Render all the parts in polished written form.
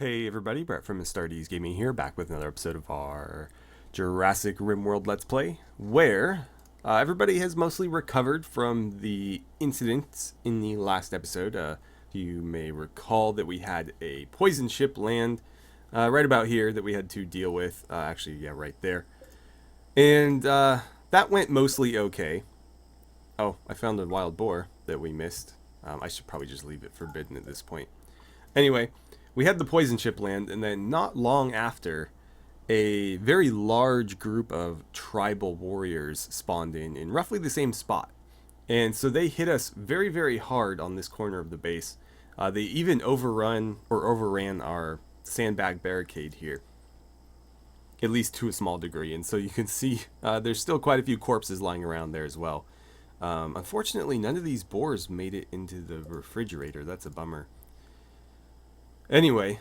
Hey everybody, Brett from AstartesGaming here, back with another episode of our Jurassic RimWorld Let's Play, where everybody has mostly recovered from the incidents in the last episode. You may recall that we had a poison ship land right about here that we had to deal with. Right there. And that went mostly okay. Oh, I found a wild boar that we missed. I should probably just leave it forbidden at this point. Anyway, we had the poison ship land, and then not long after, a very large group of tribal warriors spawned in roughly the same spot. And so they hit us very, very hard on this corner of the base. They even overran our sandbag barricade here, at least to a small degree. And so you can see there's still quite a few corpses lying around there as well. Unfortunately, none of these boars made it into the refrigerator. That's a bummer. Anyway,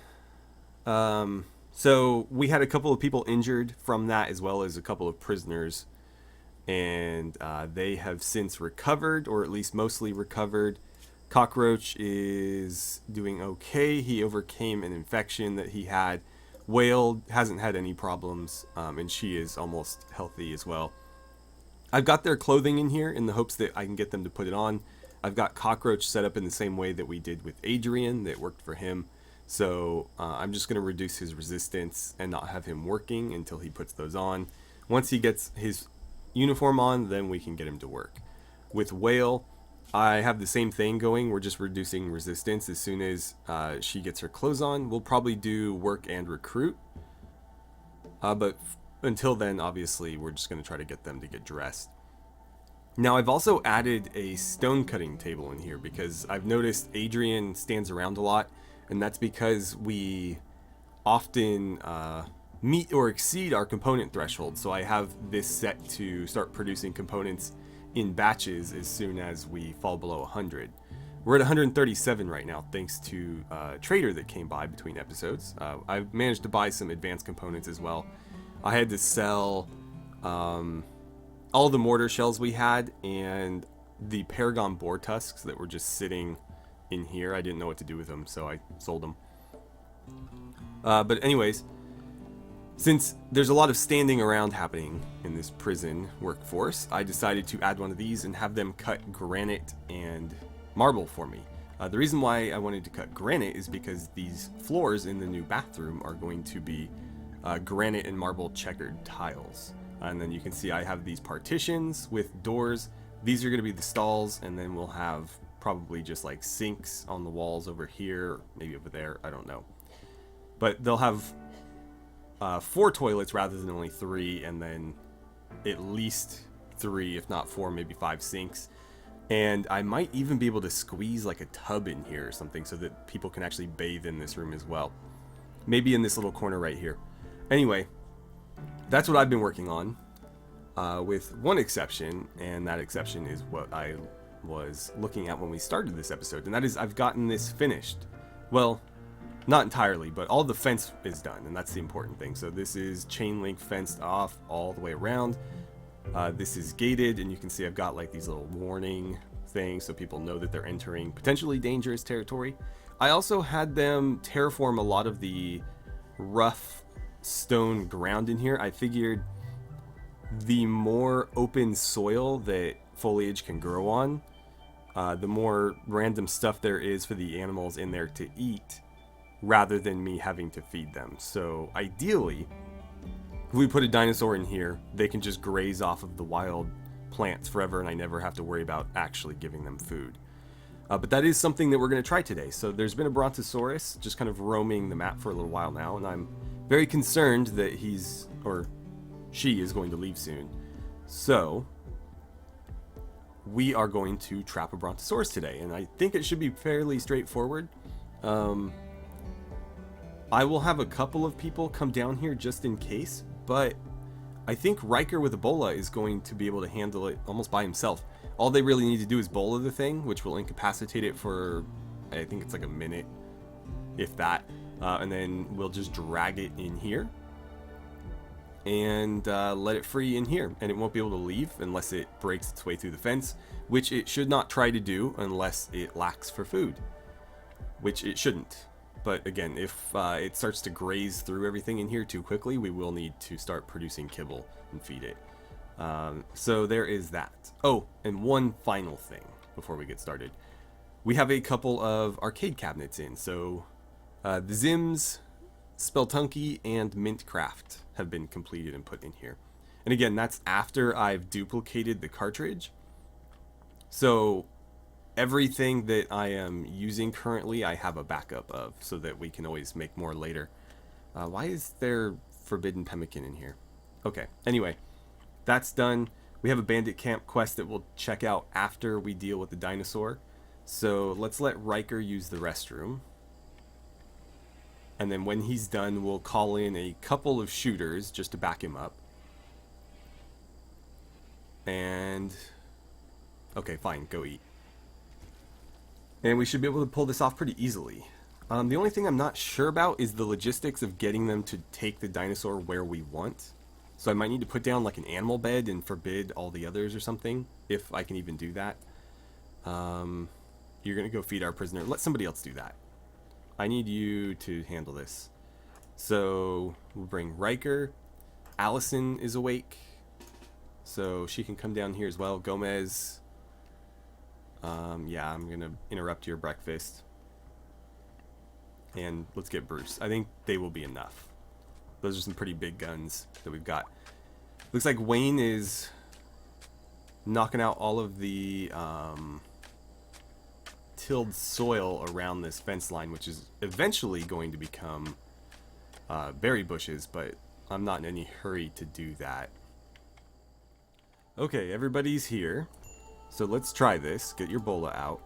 so we had a couple of people injured from that, as well as a couple of prisoners, and they have since recovered, or at least mostly recovered. Cockroach is doing okay. He overcame an infection that he had. Whale hasn't had any problems, and she is almost healthy as well. I've got their clothing in here in the hopes that I can get them to put it on. I've got Cockroach set up in the same way that we did with Adrian that worked for him. So I'm just going to reduce his resistance and not have him working until he puts those on. Once he gets his uniform on, then we can get him to work. With Whale, I have the same thing going. We're just reducing resistance. As soon as she gets her clothes on, we'll probably do work and recruit. But until then, obviously, we're just going to try to get them to get dressed. Now, I've also added a stone cutting table in here because I've noticed Adrian stands around a lot. And that's because we often meet or exceed our component threshold. So I have this set to start producing components in batches as soon as we fall below 100. We're at 137 right now, thanks to a trader that came by between episodes. I've managed to buy some advanced components as well. I had to sell all the mortar shells we had and the Paragon boar tusks that were just sitting in here. I didn't know what to do with them, so I sold them. But anyways, since there's a lot of standing around happening in this prison workforce, I decided to add one of these and have them cut granite and marble for me. The reason why I wanted to cut granite is because these floors in the new bathroom are going to be granite and marble checkered tiles. And then you can see I have these partitions with doors. These are going to be the stalls, and then we'll have probably just like sinks on the walls over here, or maybe over there, I don't know. But they'll have 4 toilets rather than only 3, and then at least 3, if not 4, maybe 5 sinks. And I might even be able to squeeze like a tub in here or something so that people can actually bathe in this room as well. Maybe in this little corner right here. Anyway, that's what I've been working on, with one exception, and that exception is what I was looking at when we started this episode, and that is I've gotten this finished. Well, not entirely, but all the fence is done, and that's the important thing. So this is chain link fenced off all the way around. This is gated, and you can see I've got like these little warning things so people know that they're entering potentially dangerous territory. I also had them terraform a lot of the rough stone ground in here. I figured the more open soil that foliage can grow on, the more random stuff there is for the animals in there to eat, rather than me having to feed them. So ideally, if we put a dinosaur in here, they can just graze off of the wild plants forever, and I never have to worry about actually giving them food. But that is something that we're going to try today. So there's been a brontosaurus just kind of roaming the map for a little while now, and I'm very concerned that he's, or she is, going to leave soon. So we are going to trap a brontosaurus today, and I think it should be fairly straightforward. I will have a couple of people come down here just in case, but I think Riker with Ebola is going to be able to handle it almost by himself. All they really need to do is bola the thing, which will incapacitate it for, I think it's like a minute, if that, and then we'll just drag it in here and let it free in here, and it won't be able to leave unless it breaks its way through the fence, which it should not try to do unless it lacks for food, which it shouldn't. But again, if it starts to graze through everything in here too quickly, we will need to start producing kibble and feed it. So there is that. Oh, and one final thing before we get started. We have a couple of arcade cabinets in. So the Zims, Speltunky, and Mintcraft have been completed and put in here. And again, that's after I've duplicated the cartridge. So everything that I am using currently, I have a backup of, so that we can always make more later. Why is there forbidden pemmican in here? Okay, anyway, that's done. We have a Bandit camp quest that we'll check out after we deal with the dinosaur. So let's let Riker use the restroom. And then when he's done, we'll call in a couple of shooters just to back him up. And okay, fine, go eat. And we should be able to pull this off pretty easily. The only thing I'm not sure about is the logistics of getting them to take the dinosaur where we want. So I might need to put down like an animal bed and forbid all the others or something, if I can even do that. You're going to go feed our prisoner. Let somebody else do that. I need you to handle this. So we'll bring Riker. Allison is awake, so she can come down here as well. Gomez. Yeah, I'm going to interrupt your breakfast. And let's get Bruce. I think they will be enough. Those are some pretty big guns that we've got. Looks like Wayne is knocking out all of the tilled soil around this fence line, which is eventually going to become berry bushes, but I'm not in any hurry to do that. Okay, everybody's here. So let's try this. Get your bola out.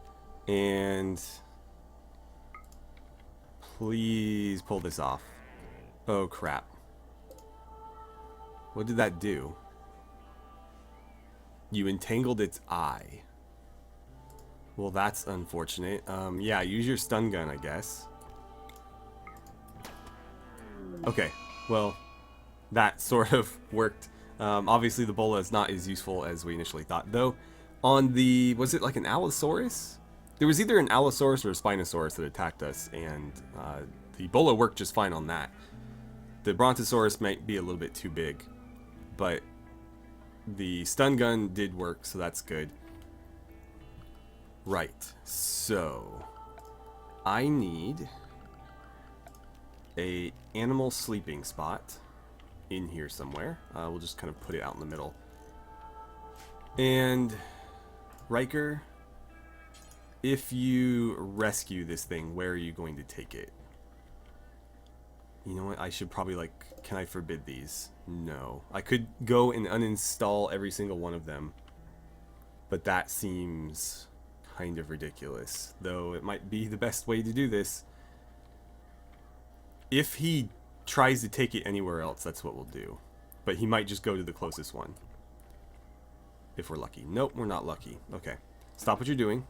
And please pull this off. Oh, crap. What did that do? You entangled its eye. Well, that's unfortunate. Yeah, use your stun gun, I guess. Okay, well, that sort of worked. Obviously, the bola is not as useful as we initially thought, though. On the, was it like an Allosaurus? There was either an Allosaurus or a Spinosaurus that attacked us, and the bola worked just fine on that. The brontosaurus might be a little bit too big, but the stun gun did work, so that's good. Right, so I need a animal sleeping spot in here somewhere. We'll just kind of put it out in the middle. And Riker, if you rescue this thing, where are you going to take it? You know what? I should probably, like, can I forbid these? No. I could go and uninstall every single one of them, but that seems kind of ridiculous, though it might be the best way to do this. If he tries to take it anywhere else, that's what we'll do. But he might just go to the closest one. If we're lucky. Nope, we're not lucky. Okay. Stop what you're doing.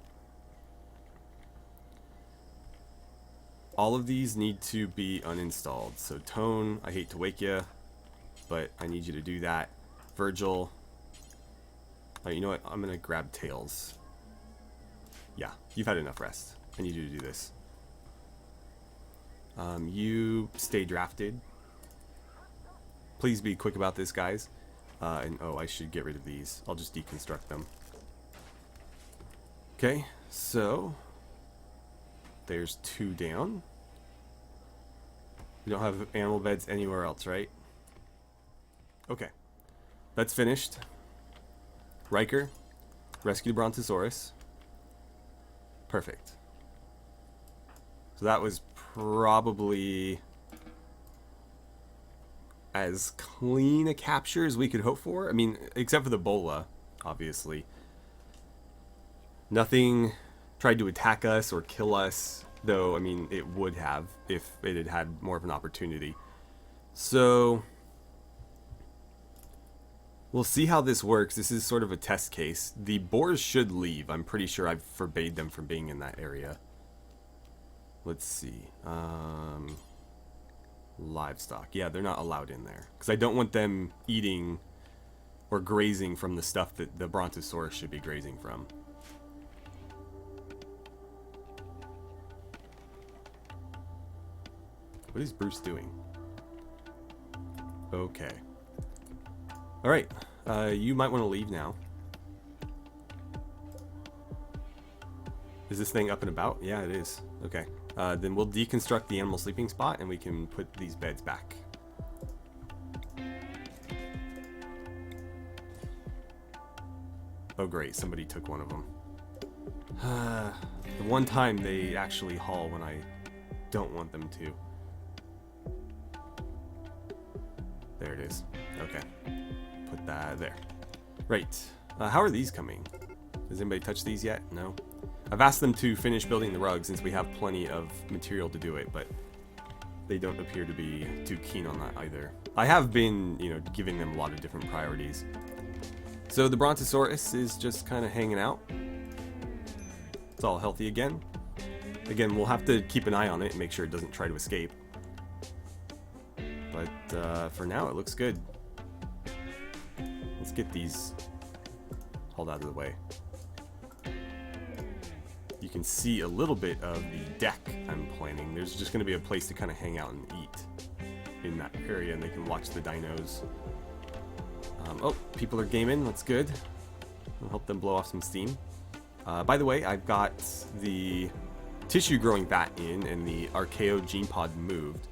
All of these need to be uninstalled. So Tone, I hate to wake you, but I need you to do that. Virgil. You know what? I'm going to grab Tails. Yeah, you've had enough rest. I need you to do this. You stay drafted. Please be quick about this, guys. And oh, I should get rid of these. I'll just deconstruct them. Okay, so there's 2 down. We don't have animal beds anywhere else, right? Okay, that's finished. Riker, rescue the brontosaurus. Perfect. So that was probably as clean a capture as we could hope for. I mean, except for the bola, obviously. Nothing tried to attack us or kill us, though, I mean, it would have if it had had more of an opportunity. So we'll see how this works. This is sort of a test case. The boars should leave. I'm pretty sure I've forbade them from being in that area. Let's see. Livestock. Yeah, they're not allowed in there, because I don't want them eating or grazing from the stuff that the brontosaurus should be grazing from. What is Bruce doing? Okay. Alright. You might want to leave now. Is this thing up and about? Yeah, it is. Okay. Then we'll deconstruct the animal sleeping spot and we can put these beds back. Oh great, somebody took one of them. The one time they actually haul when I don't want them to. There it is. Okay. Put that there. Right. How are these coming? Has anybody touched these yet? No? I've asked them to finish building the rug since we have plenty of material to do it, but they don't appear to be too keen on that either. I have been, you know, giving them a lot of different priorities. So the brontosaurus is just kind of hanging out. It's all healthy again. Again, we'll have to keep an eye on it and make sure it doesn't try to escape. But for now, it looks good. Let's get these hauled out of the way. You can see a little bit of the deck I'm planning. There's just going to be a place to kind of hang out and eat in that area, and they can watch the dinos. Oh, people are gaming. That's good. I'll help them blow off some steam. By the way, I've got the tissue growing vat in and the Archaeo gene pod moved.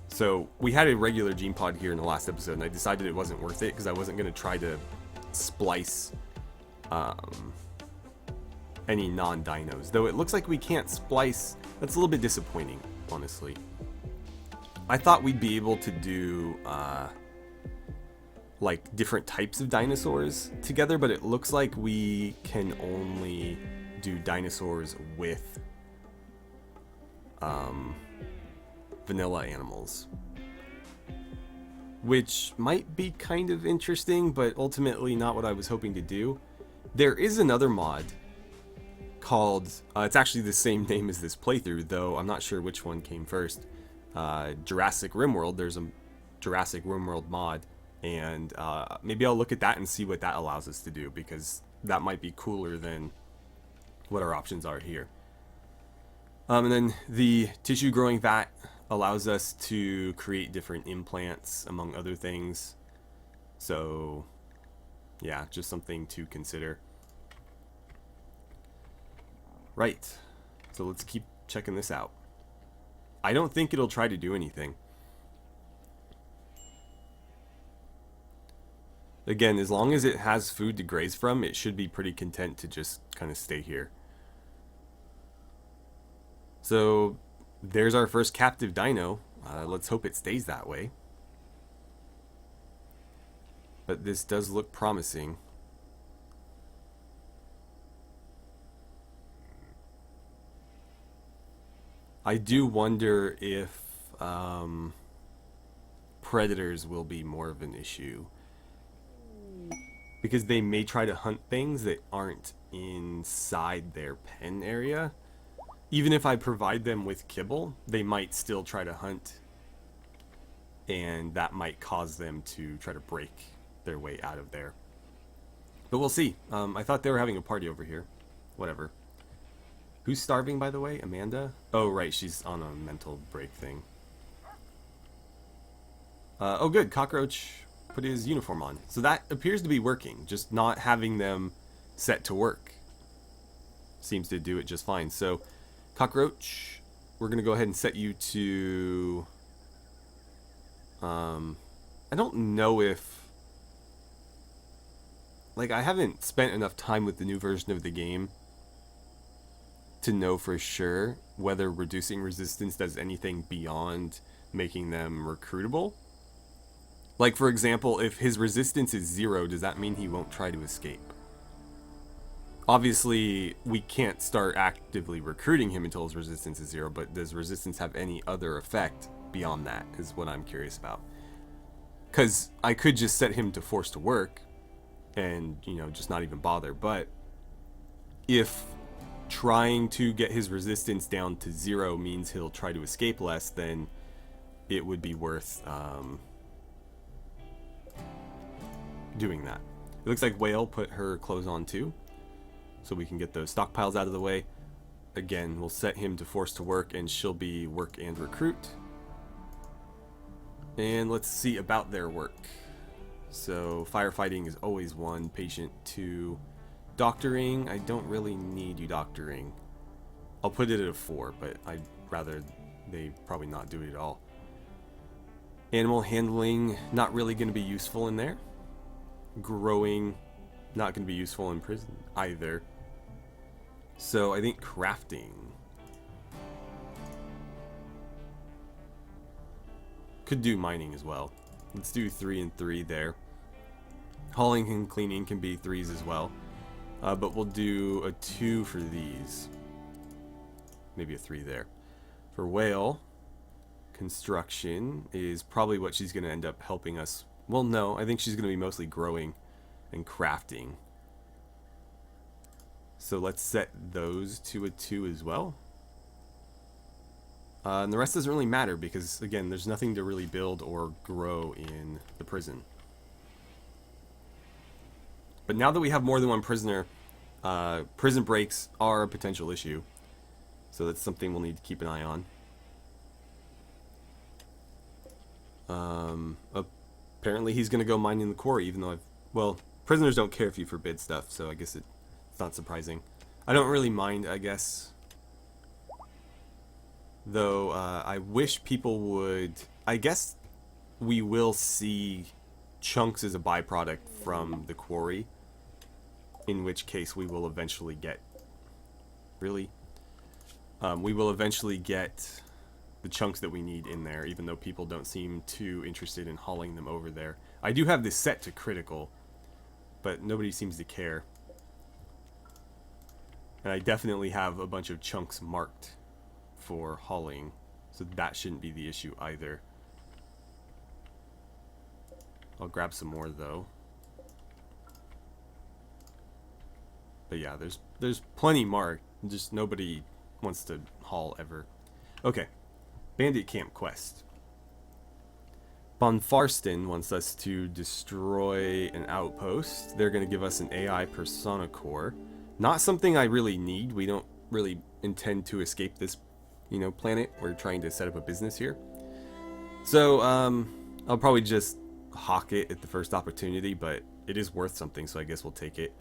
So we had a regular gene pod here in the last episode, and I decided it wasn't worth it because I wasn't going to try to splice any non-dinos. Though it looks like we can't splice. That's a little bit disappointing, honestly. I thought we'd be able to do like different types of dinosaurs together, but it looks like we can only do dinosaurs with vanilla animals, which might be kind of interesting, but ultimately not what I was hoping to do. There is another mod called, it's actually the same name as this playthrough, though I'm not sure which one came first. Jurassic RimWorld. There's a Jurassic RimWorld mod, and maybe I'll look at that and see what that allows us to do, because that might be cooler than what our options are here. And then the tissue growing vat allows us to create different implants, among other things. So yeah, just something to consider. Right, so let's keep checking this out. I don't think it'll try to do anything. Again, as long as it has food to graze from, it should be pretty content to just kind of stay here. So there's our first captive dino. Let's hope it stays that way. But this does look promising. I do wonder if predators will be more of an issue, because they may try to hunt things that aren't inside their pen area. Even if I provide them with kibble, they might still try to hunt, and that might cause them to try to break their way out of there. But we'll see. I thought they were having a party over here. Whatever. Who's starving, by the way? Amanda? Oh, right, she's on a mental break thing. Oh, good. Cockroach put his uniform on. So that appears to be working. Just not having them set to work seems to do it just fine. So, Cockroach, we're going to go ahead and set you to... I don't know if... Like, I haven't spent enough time with the new version of the game to know for sure whether reducing resistance does anything beyond making them recruitable. Like, for example, if his resistance is 0, does that mean he won't try to escape? Obviously, we can't start actively recruiting him until his resistance is 0, but does resistance have any other effect beyond that, is what I'm curious about. Because I could just set him to force to work and, you know, just not even bother. But if trying to get his resistance down to 0 means he'll try to escape less, then it would be worth doing that. It looks like Whale put her clothes on too, so we can get those stockpiles out of the way. again, we'll set him to force to work, and she'll be work and recruit. And let's see about their work. So firefighting is always 1, patient 2. Doctoring, I don't really need you doctoring. I'll put it at a 4, but I'd rather they probably not do it at all. Animal handling, not really going to be useful in there. Growing, not going to be useful in prison either. So I think crafting could do mining as well. Let's do 3 and 3 there. Hauling and cleaning can be 3s as well. But we'll do a 2 for these. Maybe a 3 there. For whale, construction is probably what she's going to end up helping us. Well, no, I think she's going to be mostly growing and crafting. So let's set those to a 2 as well. And the rest doesn't really matter because, again, there's nothing to really build or grow in the prison. But now that we have more than one prisoner, prison breaks are a potential issue. So that's something we'll need to keep an eye on. Apparently he's going to go mining the quarry, even though well, prisoners don't care if you forbid stuff, so I guess it's not surprising. I don't really mind, I guess. Though, I wish people would... I guess we will see chunks as a byproduct from the quarry. In which case we will eventually get... Really? We will eventually get the chunks that we need in there, even though people don't seem too interested in hauling them over there. I do have this set to critical, but nobody seems to care. And I definitely have a bunch of chunks marked for hauling, so that shouldn't be the issue either. I'll grab some more though. But yeah, there's plenty marked, just nobody wants to haul ever. Okay, Bandit Camp Quest. Bonfarston wants us to destroy an outpost. They're going to give us an AI persona core. Not something I really need. We don't really intend to escape this, planet. We're trying to set up a business here. So, I'll probably just hawk it at the first opportunity, but it is worth something, so I guess we'll take it.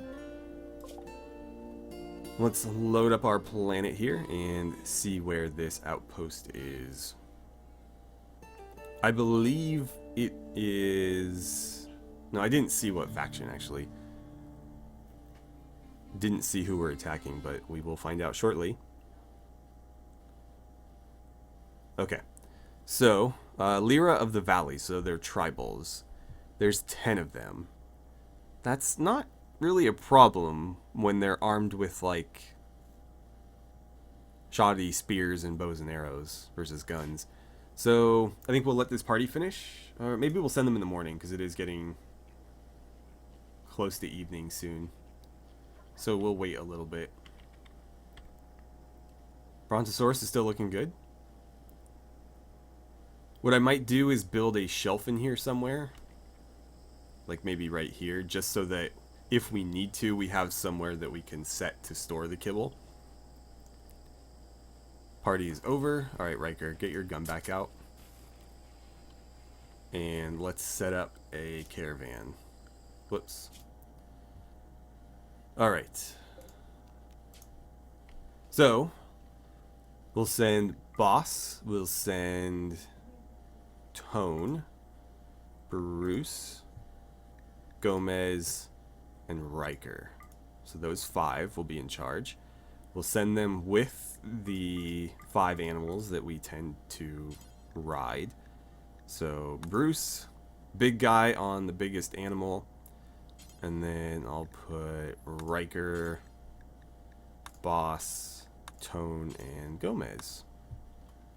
Let's load up our planet here and see where this outpost is. I believe it is... No, I didn't see what faction, actually. Didn't see who we're attacking, but we will find out shortly. Okay. So, Lyra of the Valley, so they're tribals. There's 10 of them. That's not really a problem when they're armed with, like, shoddy spears and bows and arrows versus guns. So, I think we'll let this party finish. Or maybe we'll send them in the morning, because it is getting close to evening soon. So we'll wait a little bit. Brontosaurus is still looking good. What I might do is build a shelf in here somewhere. Like maybe right here, just so that if we need to, we have somewhere that we can set to store the kibble. Party is over. Alright, Riker, get your gun back out. And let's set up a caravan. Whoops. Alright. So, we'll send Boss, we'll send Tone, Bruce, Gomez, and Riker. So those 5 will be in charge. We'll send them with the 5 animals that we tend to ride. So Bruce, big guy on the biggest animal. And then I'll put Riker, Boss, Tone, and Gomez.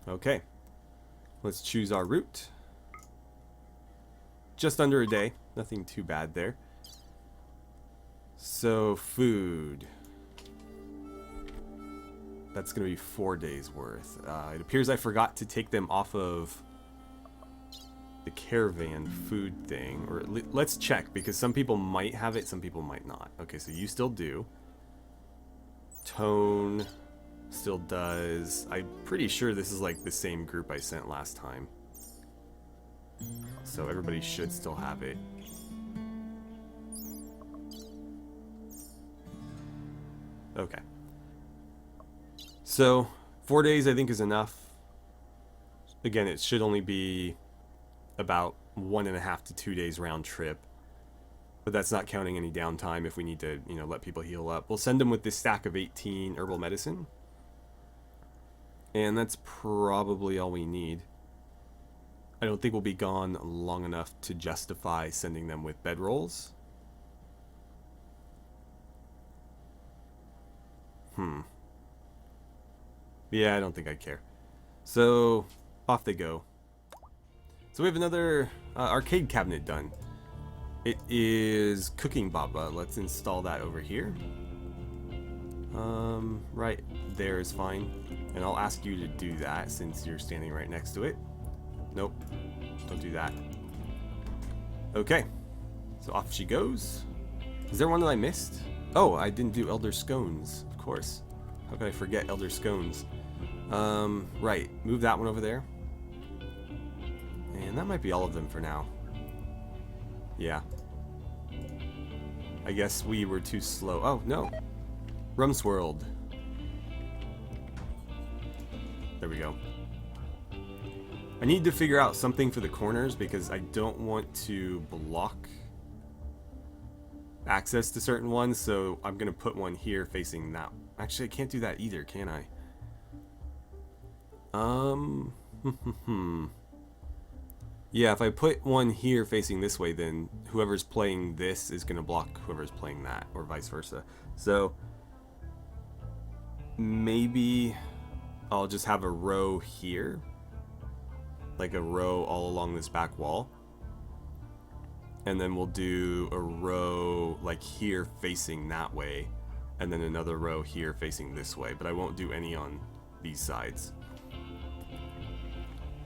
Okay. Let's choose our route. Just under a day. Nothing too bad there. So, food. That's going to be 4 days worth. It appears I forgot to take them off of the caravan food thing. Or let's check, because some people might have it, some people might not. Okay, so you still do. Tone Still does. I'm pretty sure this is like the same group I sent last time. So everybody should still have it. Okay. So 4 days I think is enough. Again, it should only be about 1.5 to 2 days round trip. But that's not counting any downtime if we need to, you know, let people heal up. We'll send them with this stack of 18 herbal medicine. And that's probably all we need. I don't think we'll be gone long enough to justify sending them with bedrolls. Yeah, I don't think I care. So, off they go. So we have another arcade cabinet done. It is Cooking Baba. Let's install that over here. Right there is fine. And I'll ask you to do that since you're standing right next to it. Nope, don't do that. Okay, so off she goes. Is there one that I missed? Oh, I didn't do Elder Scones, of course. How could I forget Elder Scones? Right, move that one over there. And that might be all of them for now. Yeah. I guess we were too slow. Oh, no. RimWorld. There we go. I need to figure out something for the corners because I don't want to block access to certain ones, so I'm going to put one here facing that. Actually, I can't do that either, can I? Yeah, if I put one here facing this way, then whoever's playing this is going to block whoever's playing that, or vice versa. So, maybe I'll just have a row here. Like a row all along this back wall. And then we'll do a row like here facing that way. And then another row here facing this way. But I won't do any on these sides.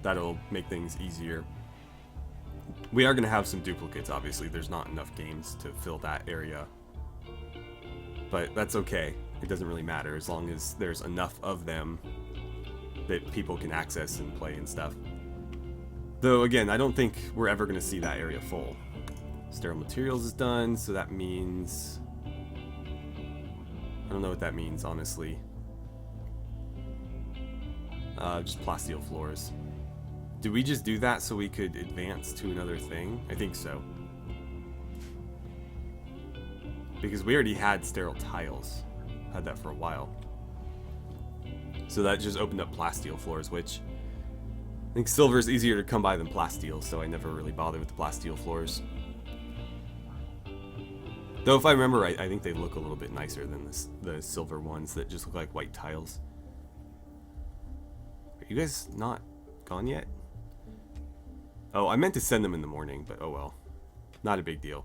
That'll make things easier. We are going to have some duplicates, obviously. There's not enough games to fill that area. But that's okay. It doesn't really matter as long as there's enough of them that people can access and play and stuff. Though, again, I don't think we're ever going to see that area full. Sterile materials is done, so that means... I don't know what that means, honestly. Just plasteel floors. Did we just do that so we could advance to another thing? I think so. Because we already had sterile tiles. Had that for a while. So that just opened up plasteel floors, which... I think silver is easier to come by than plasteel, so I never really bothered with the plasteel floors. Though if I remember right, I think they look a little bit nicer than the silver ones that just look like white tiles. Are you guys not gone yet? Oh, I meant to send them in the morning, but oh well. Not a big deal.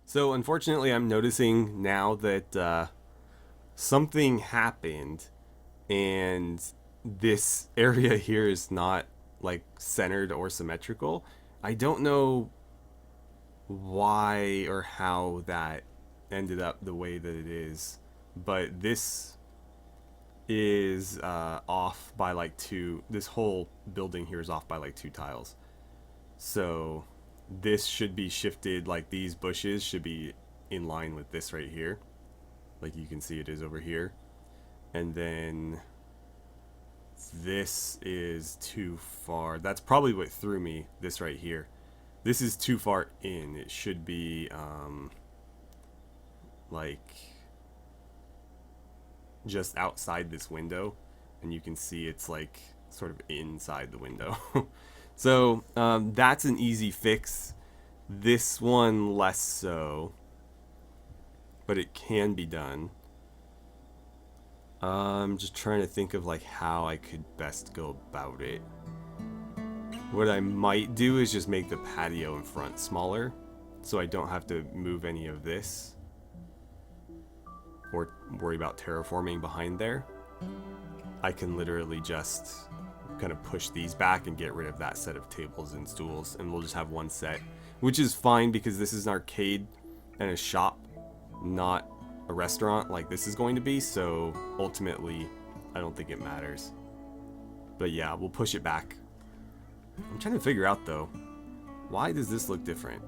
So unfortunately, I'm noticing now that something happened and this area here is not like centered or symmetrical. I don't know why or how that ended up the way that it is, but this is off by like this whole building here is off by like 2 tiles. So this should be shifted, like these bushes should be in line with this right here. Like you can see it is over here. And then this is too far. That's probably what threw me, this right here. This is too far in. It should be like just outside this window, and you can see it's like sort of inside the window. So that's an easy fix. This one less so, but it can be done. I'm just trying to think of like how I could best go about it. What I might do is just make the patio in front smaller, so I don't have to move any of this or worry about terraforming behind there. I can literally just kind of push these back and get rid of that set of tables and stools, and we'll just have one set, which is fine because this is an arcade and a shop, not a restaurant like this is going to be, so ultimately I don't think it matters. But yeah, we'll push it back. I'm trying to figure out though, why does this look different?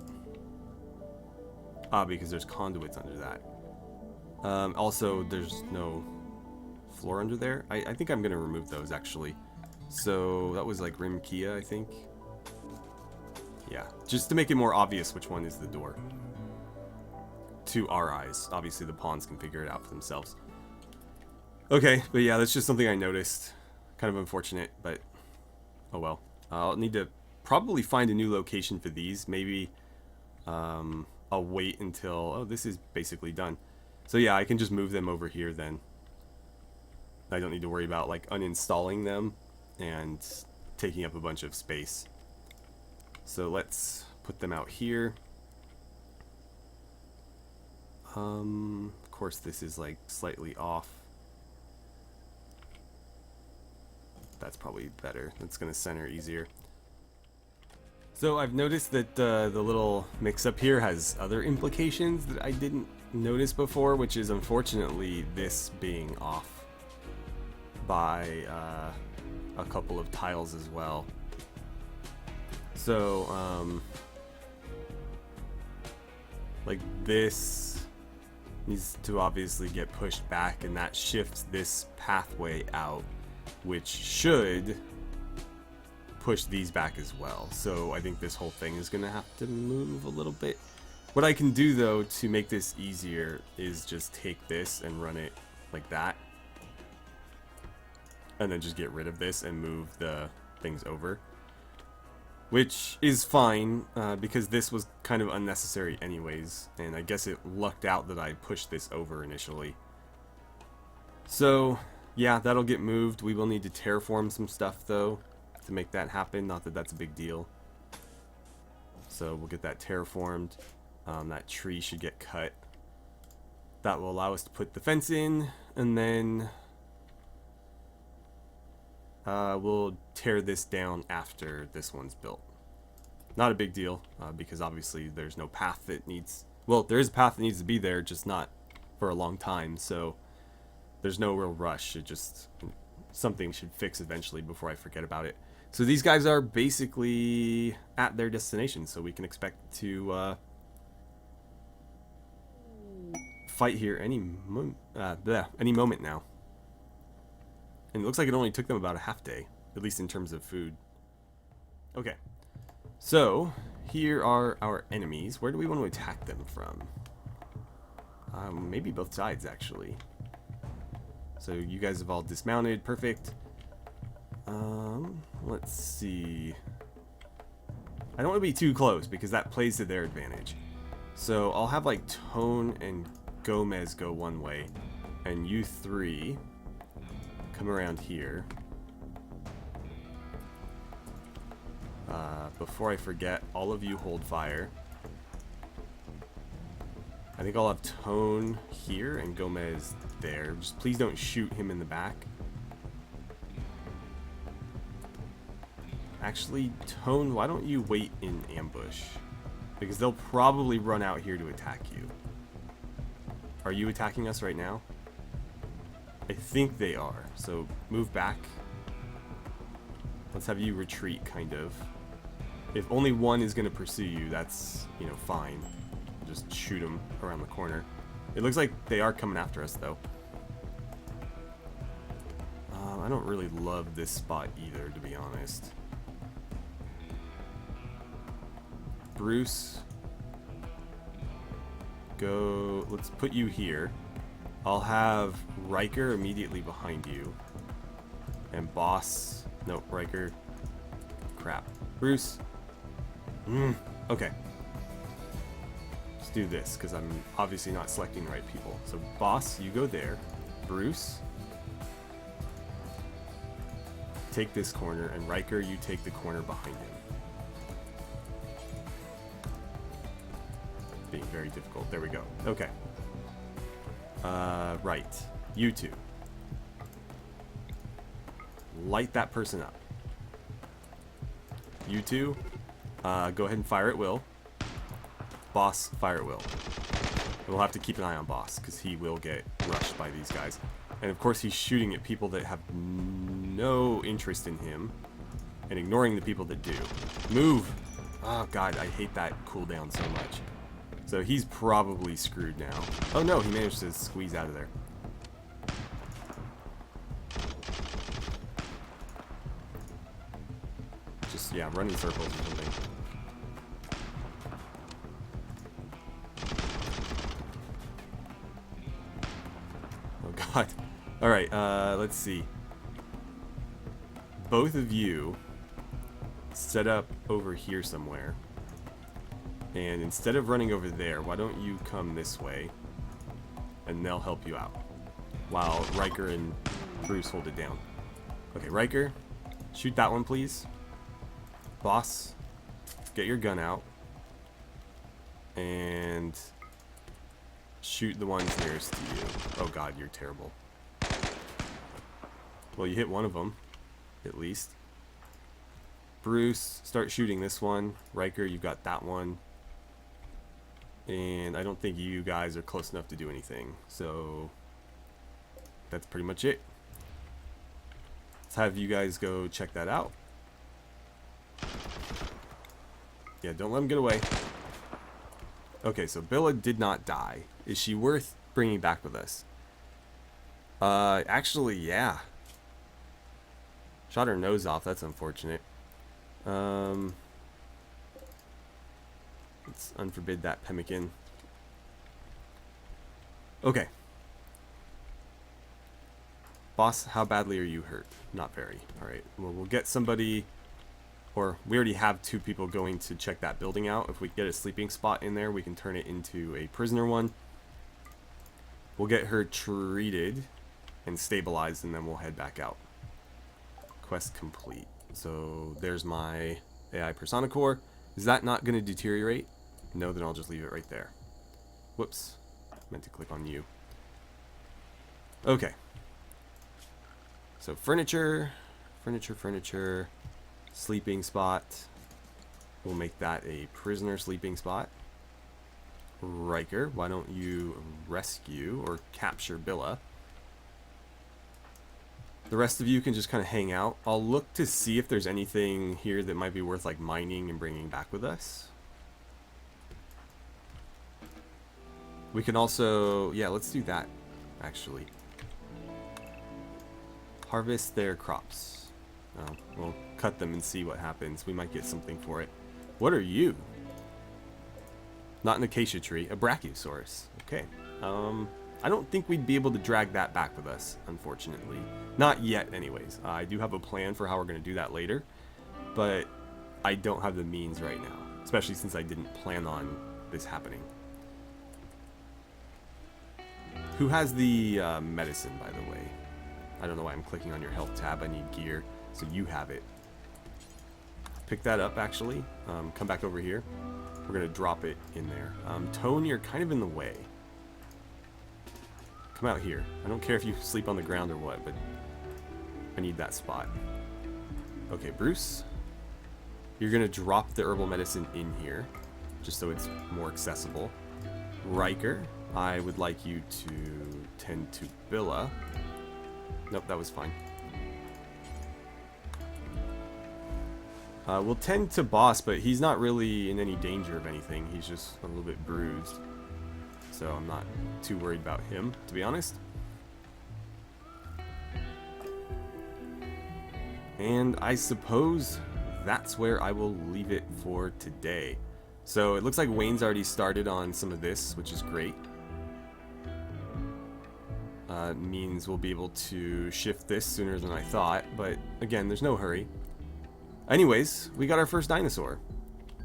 Ah, because there's conduits under that. Also, there's no floor under there. I think I'm gonna remove those actually. So that was like Rim Kia, I think. Yeah, just to make it more obvious which one is the door. To our eyes. Obviously the pawns can figure it out for themselves. Okay, but yeah, that's just something I noticed. Kind of unfortunate, but oh well. I'll need to probably find a new location for these. Maybe I'll wait until... Oh, this is basically done. So yeah, I can just move them over here then. I don't need to worry about like uninstalling them and taking up a bunch of space. So let's put them out here. Of course this is like slightly off. That's probably better. That's gonna center easier. So I've noticed that the little mix-up here has other implications that I didn't notice before, which is unfortunately this being off by a couple of tiles as well. So like this needs to obviously get pushed back, and that shifts this pathway out, which should push these back as well. So I think this whole thing is gonna have to move a little bit. What I can do though to make this easier is just take this and run it like that, and then just get rid of this and move the things over, which is fine because this was kind of unnecessary anyways, and I guess it lucked out that I pushed this over initially. So yeah, that'll get moved. We will need to terraform some stuff though to make that happen. Not that that's a big deal. So we'll get that terraformed. That tree should get cut. That will allow us to put the fence in, and then we'll tear this down after this one's built. Not a big deal, because obviously there's no path that needs... Well, there is a path that needs to be there, just not for a long time, so there's no real rush. It just... something should fix eventually before I forget about it. So these guys are basically at their destination, so we can expect to fight here any moment now. And it looks like it only took them about a half day, at least in terms of food. Okay, so here are our enemies. Where do we want to attack them from? Maybe both sides, actually. So you guys have all dismounted. Perfect. Let's see. I don't want to be too close because that plays to their advantage. So I'll have like Tone and Gomez go one way, and you three come around here. Before I forget, all of you hold fire. I think I'll have Tone here and Gomez there. Just please don't shoot him in the back. Actually, Tone, why don't you wait in ambush? Because they'll probably run out here to attack you. Are you attacking us right now? I think they are. So move back. Let's have you retreat, kind of. If only one is going to pursue you, that's, you know, fine. Just shoot them around the corner. It looks like they are coming after us, though. I don't really love this spot either, to be honest. Bruce, go. Let's put you here. I'll have Riker immediately behind you. And Boss. Nope, Riker. Crap. Bruce. Okay. Let's do this, because I'm obviously not selecting the right people. So, Boss, you go there. Bruce, take this corner. And Riker, you take the corner behind him. Being very difficult. There we go. Okay. Right. You two. Light that person up. You two, go ahead and fire at will. Boss, fire at will. We'll have to keep an eye on Boss, because he will get rushed by these guys. And of course he's shooting at people that have no interest in him, and ignoring the people that do. Move! Oh god, I hate that cooldown so much. So he's probably screwed now. Oh no, he managed to squeeze out of there. Just, yeah, run in circles or something. Oh god. Alright, let's see. Both of you set up over here somewhere. And instead of running over there, why don't you come this way? And they'll help you out. While Riker and Bruce hold it down. Okay, Riker, shoot that one, please. Boss, get your gun out. And shoot the ones nearest to you. Oh god, you're terrible. Well, you hit one of them, at least. Bruce, start shooting this one. Riker, you've got that one. And I don't think you guys are close enough to do anything. So that's pretty much it. Let's have you guys go check that out. Yeah, don't let him get away. Okay, so Billa did not die. Is she worth bringing back with us? Actually, yeah. Shot her nose off. That's unfortunate. Let's unforbid that pemmican. Okay. Boss, how badly are you hurt? Not very. Alright, well, we'll get somebody, or we already have 2 people going to check that building out. If we get a sleeping spot in there, we can turn it into a prisoner one. We'll get her treated and stabilized, and then we'll head back out. Quest complete. So there's my AI Persona Core. Is that not going to deteriorate? No, then I'll just leave it right there. Whoops. Meant to click on you. Okay. So furniture, sleeping spot. We'll make that a prisoner sleeping spot. Riker, why don't you rescue or capture Billa? The rest of you can just kind of hang out. I'll look to see if there's anything here that might be worth like mining and bringing back with us. We can also, yeah, let's do that actually. Harvest their crops. Oh, we'll cut them and see what happens. We might get something for it. What are you? Not an acacia tree, a brachiosaurus. Okay. I don't think we'd be able to drag that back with us, unfortunately. Not yet, anyways. I do have a plan for how we're going to do that later, but I don't have the means right now, especially since I didn't plan on this happening. Who has the medicine, by the way? I don't know why I'm clicking on your health tab. I need gear, so you have it. Pick that up, actually. Come back over here. We're going to drop it in there. Tone, you're kind of in the way. Come out here. I don't care if you sleep on the ground or what, but I need that spot. Okay, Bruce. You're going to drop the herbal medicine in here, just so it's more accessible. Riker, I would like you to tend to Billa. Nope, that was fine. We'll tend to Boss, but he's not really in any danger of anything. He's just a little bit bruised. So I'm not too worried about him, to be honest. And I suppose that's where I will leave it for today. So it looks like Wayne's already started on some of this, which is great. Means we'll be able to shift this sooner than I thought, but again, there's no hurry. Anyways, we got our first dinosaur.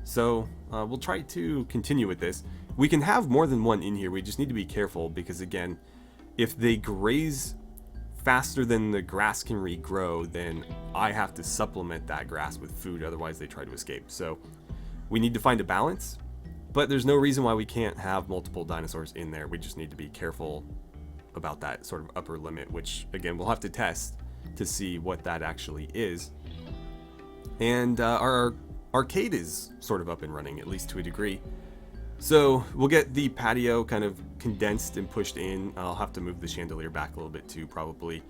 So we'll try to continue with this. We can have more than one in here, we just need to be careful because again, if they graze faster than the grass can regrow, then I have to supplement that grass with food, otherwise they try to escape. So we need to find a balance, but there's no reason why we can't have multiple dinosaurs in there. We just need to be careful about that sort of upper limit, which again, we'll have to test to see what that actually is. And our arcade is sort of up and running, at least to a degree. So we'll get the patio kind of condensed and pushed in. I'll have to move the chandelier back a little bit too, probably.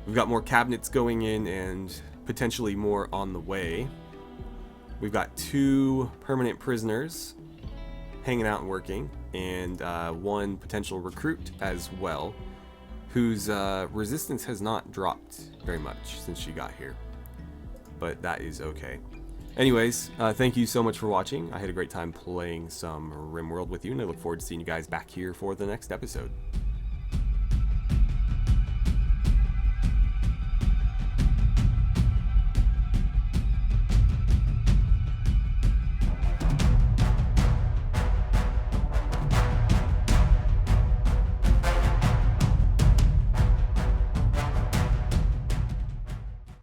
We've got more cabinets going in and potentially more on the way. We've got 2 permanent prisoners hanging out and working, and 1 potential recruit as well, whose resistance has not dropped very much since she got here. But that is okay. Anyways, thank you so much for watching. I had a great time playing some RimWorld with you, and I look forward to seeing you guys back here for the next episode.